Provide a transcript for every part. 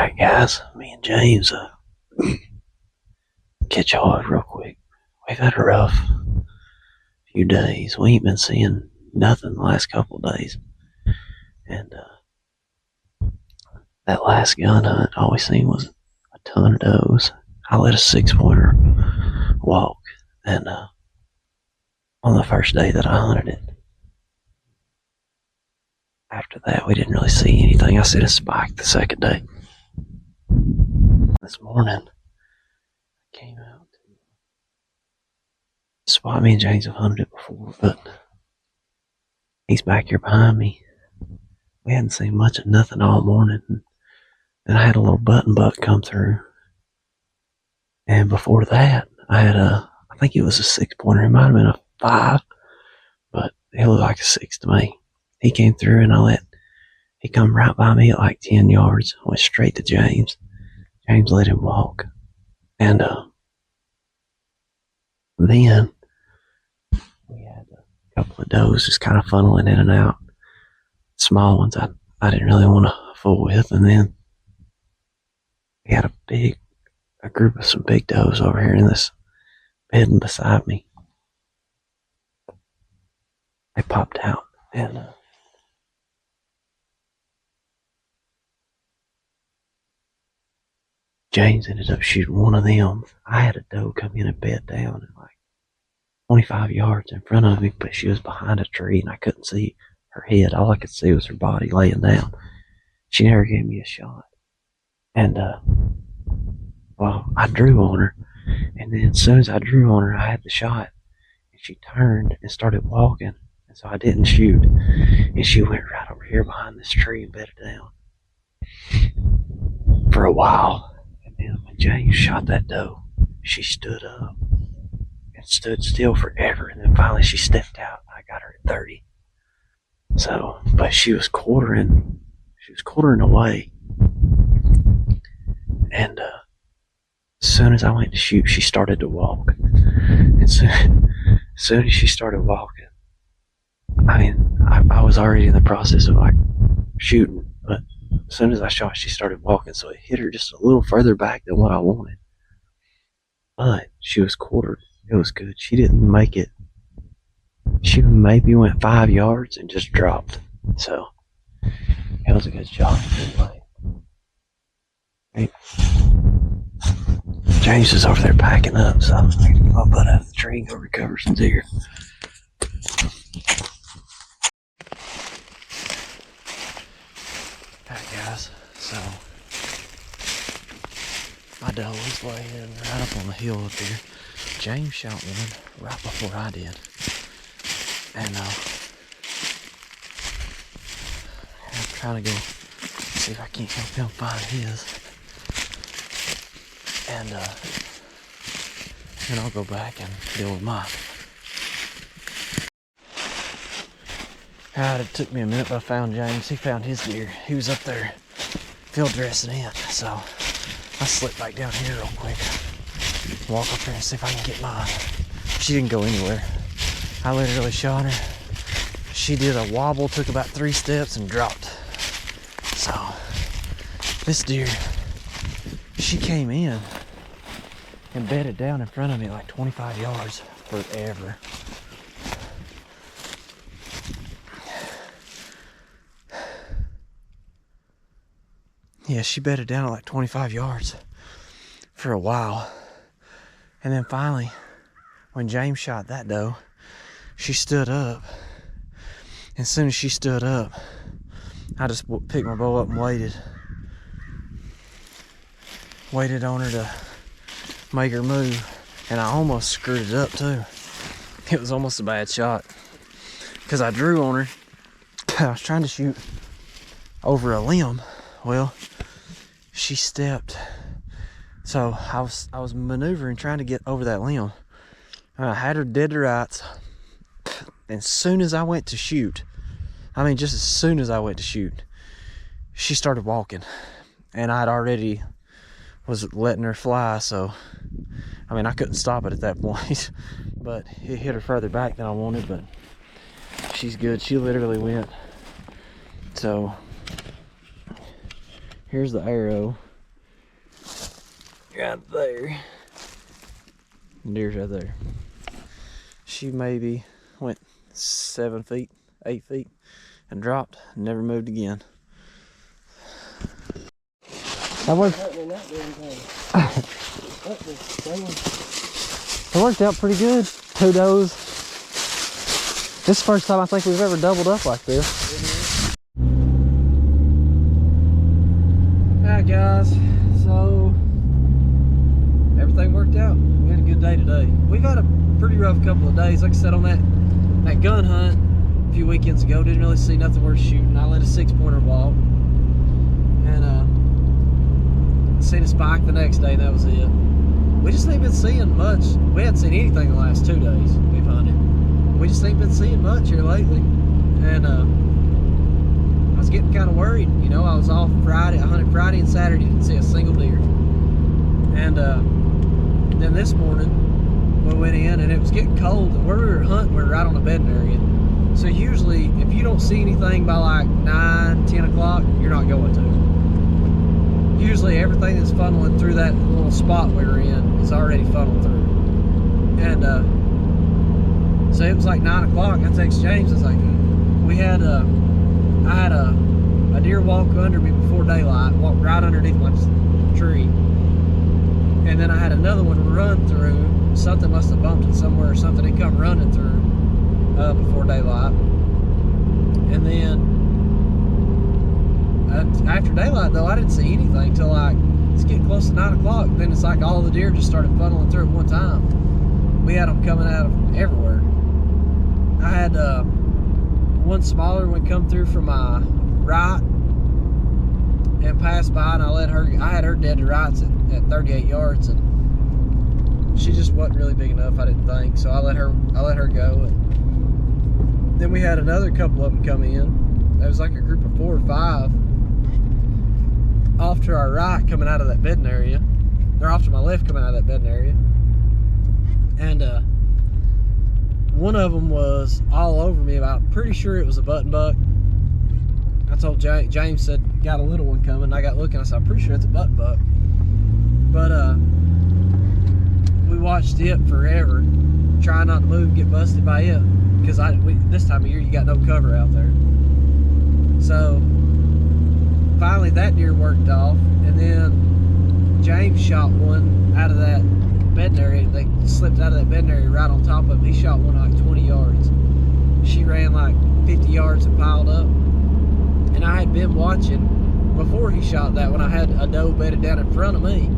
Alright guys, me and James, catch y'all up real quick. We've had a rough few days. We ain't been seeing nothing the last couple of days. And that last gun hunt, all we seen was a ton of does. I let a 6-pointer walk, and on the first day that I hunted it. After that, we didn't really see anything. I set a spike the second day. This morning, I came out to the spot. Me and James have hunted it before, but he's back here behind me. We hadn't seen much of nothing all morning. And I had a little button buck come through. And before that, I had I think it was a 6-pointer. It might have been a 5, but it looked like a 6 to me. He came through and he come right by me at like 10 yards. I went straight to James. James let him walk. And then we had a couple of does just kind of funneling in and out. Small ones I didn't really want to fool with. And then we had a group of some big does over here in this bedding beside me. They popped out, and James ended up shooting one of them. I had a doe come in and bed down at like 25 yards in front of me, but she was behind a tree and I couldn't see her head. All I could see was her body laying down. She never gave me a shot. And well, I drew on her, and then as soon as I drew on her, I had the shot, and she turned and started walking, and so I didn't shoot, and she went right over here behind this tree and bedded down for a while. And then when James shot that doe, she stood up and stood still forever, and then finally she stepped out. I got her at 30. So, but she was quartering away, and as soon as I went to shoot, she started to walk. And as soon as she started walking, I was already in the process of like shooting, but as soon as I shot, she started walking, so it hit her just a little further back than what I wanted. But she was quartered. It was good. She didn't make it. She maybe went 5 yards and just dropped. So it was a good shot. Anyway. Hey. James is over there packing up, so I'm going to go up out of the tree and go recover some deer. Alright guys, so my doe was laying right up on the hill up here. James shot one right before I did. And I'm trying to go see if I can't help him find his. And then I'll go back and deal with mine. Alright, it took me a minute, but I found James. He found his deer. He was up there field dressing in. So I slipped back down here real quick. Walk up there and see if I can get mine. She didn't go anywhere. I literally shot her. She did a wobble, took about 3 steps and dropped. So this deer, she came in and bedded down in front of me like 25 yards forever. Yeah, she bedded down at like 25 yards for a while. And then finally, when James shot that doe, she stood up. And as soon as she stood up, I just picked my bow up and waited. Waited on her to make her move. And I almost screwed it up too. It was almost a bad shot. Because I drew on her. I was trying to shoot over a limb. Well, she stepped. So I was maneuvering, trying to get over that limb. I had her dead to rights. And as soon as I went to shoot, just as soon as I went to shoot, she started walking. And I'd already was letting her fly, so I couldn't stop it at that point. But it hit her further back than I wanted, but she's good. She literally went. So here's the arrow. right there. Deer's right there. She maybe went 7 feet, 8 feet, and dropped. Never moved again. That worked. It worked out pretty good. 2 does. This is the first time I think we've ever doubled up like this. Alright guys, so everything worked out. We had a good day today. We've had a pretty rough couple of days. Like I said, on that gun hunt a few weekends ago, didn't really see nothing worth shooting. I let a 6-pointer walk and seen a spike the next day, and that was it. We just ain't been seeing much. We hadn't seen anything the last 2 days we've hunted. We just ain't been seeing much here lately, and I was getting kind of worried. You know, I was off Friday. I hunted Friday and Saturday, didn't see a single deer. And then this morning we went in, and it was getting cold. And where we were hunting, we were right on the bedding area. So usually, if you don't see anything by like 9, 10 o'clock, you're not going to. Usually everything that's funneling through that little spot we were in is already funneled through. And so it was like 9 o'clock. I text James. I was like, I had a deer walk under me before daylight, walk right underneath my tree. And then I had another one run through. Something must have bumped it somewhere or something. It come running through before daylight. And then after daylight, though, I didn't see anything till like it's getting close to 9 o'clock. Then it's like all the deer just started funneling through at one time. We had them coming out of everywhere. I had one smaller one come through from my right and pass by, and I had her dead to rights at 38 yards, and she just wasn't really big enough, I didn't think. So I let her go. And then we had another couple of them come in. There was like a group of 4 or 5 off to our right coming out of that bedding area. They're off to my left coming out of that bedding area. And one of them was all over me. I'm pretty sure it was a button buck. I told James said, got a little one coming. I got looking, I said, I'm pretty sure it's a button buck. But we watched it forever, trying not to move, get busted by it. Because this time of year, you got no cover out there. So finally that deer worked off, and then James shot one out of that bedding area. They slipped out of that bedding area right on top of him. He shot one like 20 yards. She ran like 50 yards and piled up. And I had been watching before he shot that when I had a doe bedded down in front of me.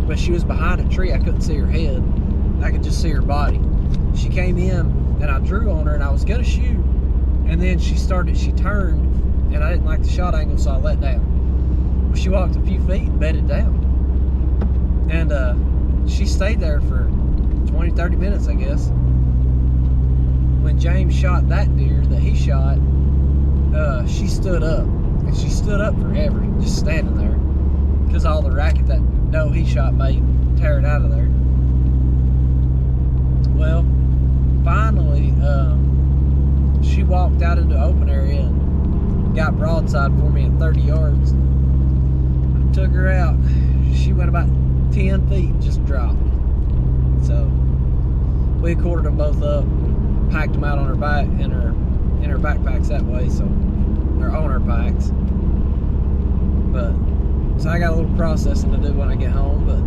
But she was behind a tree. I couldn't see her head. I could just see her body. She came in, and I drew on her, and I was gonna shoot. And then she turned, and I didn't like the shot angle, so I let down. Well, she walked a few feet and bedded down. And she stayed there for 20, 30 minutes, I guess. When James shot that deer that he shot, she stood up. And she stood up forever, just standing there. Because all the racket that doe he shot made tear it out of there. Well, finally, she walked out into the open area and got broadside for me at 30 yards. I took her out. She went about 10 feet and just dropped. So we quartered them both up, packed them out on her back in her backpacks that way, so they're on her packs. But so I got a little processing to do when I get home, but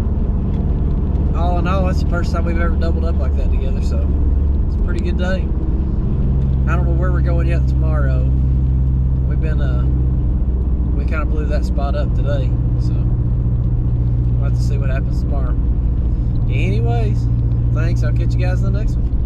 all in all, it's the first time we've ever doubled up like that together, so it's a pretty good day. I don't know where we're going yet tomorrow. We've been, we kind of blew that spot up today, so we'll have to see what happens tomorrow. Anyways, thanks. I'll catch you guys in the next one.